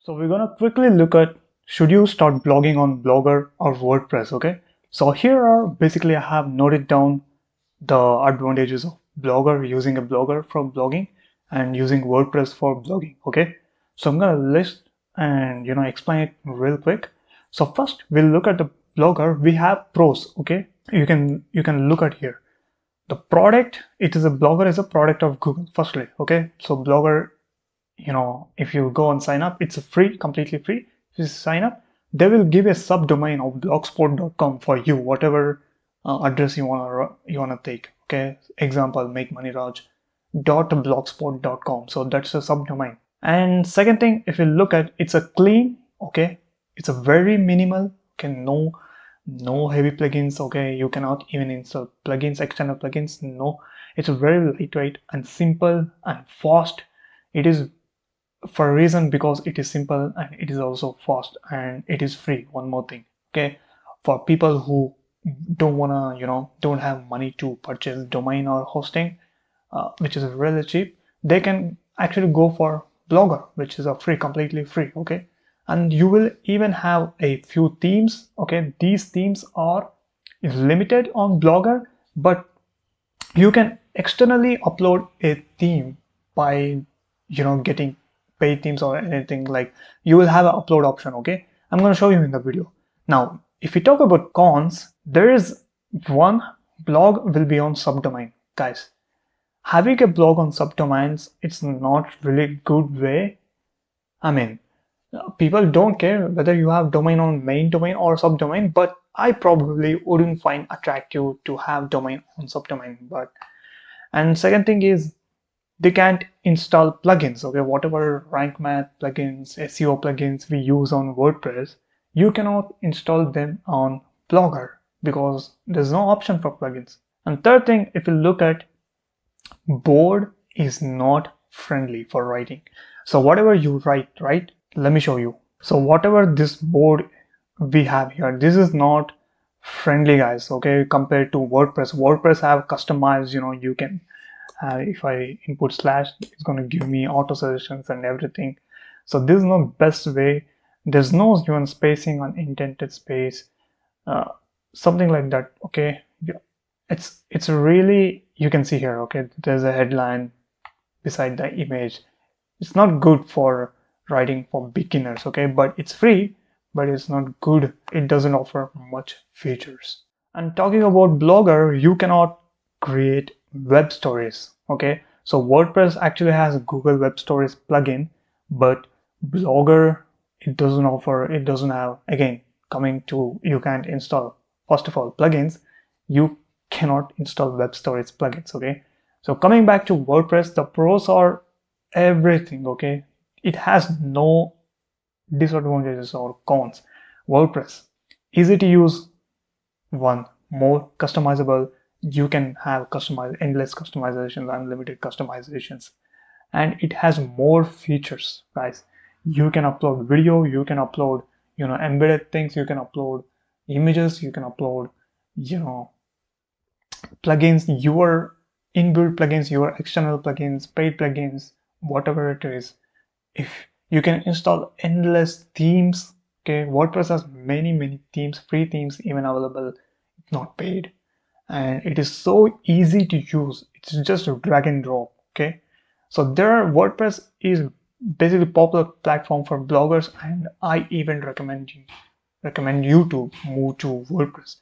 So we're gonna quickly look at, should you start blogging on Blogger or WordPress, okay? So here are basically I have noted down the advantages of Blogger, using a Blogger for blogging and using WordPress for blogging, okay? So I'm gonna list and explain it real quick. So first we'll look at the Blogger. We have pros, okay? You can look at here. The product, Blogger is a product of Google, firstly, okay? So Blogger, if you go and sign up, it's free, completely free. If you sign up, they will give a subdomain of blogspot.com for you, whatever address you wanna take. Okay, example, makemoneyraj.blogspot.com. So that's a subdomain. And second thing, if you look at, it's a clean, okay, it's a very minimal, okay, no heavy plugins, okay, you cannot even install plugins, external plugins, no. It's very lightweight and simple and fast. It is for a reason, because it is simple and it is also fast and it is free. One more thing, okay, for people who don't wanna don't have money to purchase domain or hosting, which is really cheap, they can actually go for Blogger, which is a completely free, okay. And you will even have a few themes, okay. These themes are limited on Blogger, but you can externally upload a theme by getting paid themes or anything. Like, you will have an upload option, okay. I'm going to show you in the video. Now if we talk about cons, there is one: blog will be on subdomain. Guys, having a blog on subdomains, it's not really good way. I mean, people don't care whether you have domain on main domain or subdomain, but I probably wouldn't find attractive to have domain on subdomain. But and second thing is, they can't install plugins, okay. Whatever rank math plugins, SEO plugins we use on WordPress, you cannot install them on Blogger because there's no option for plugins. And third thing, if you look at, board is not friendly for writing. So whatever you write, right, let me show you. So whatever this board we have here, this is not friendly, guys, okay, compared to WordPress have customized, you can if I input slash, it's going to give me auto suggestions and everything. So this is not best way. There's no even spacing on indented space, something like that, okay. It's really, you can see here, okay, there's a headline beside the image. It's not good for writing for beginners, okay, but it's free, but it's not good. It doesn't offer much features. And talking about Blogger, you cannot create web stories, okay. So WordPress actually has a Google Web Stories plugin, but Blogger, it doesn't have. Again, coming to, you can't install, first of all, plugins. You cannot install web stories plugins, okay. So coming back to WordPress, the pros are everything, okay. It has no disadvantages or cons. WordPress, easy to use, one, more customizable. You can have endless customizations, unlimited customizations, and it has more features, guys. You can upload video, you can upload embedded things, you can upload images, you can upload plugins, your inbuilt plugins, your external plugins, paid plugins, whatever it is. If you can install endless themes, okay. WordPress has many themes, free themes even available, not paid, and it is so easy to use. It's just a drag and drop, okay. So WordPress is basically popular platform for bloggers, and I even recommend you to move to WordPress.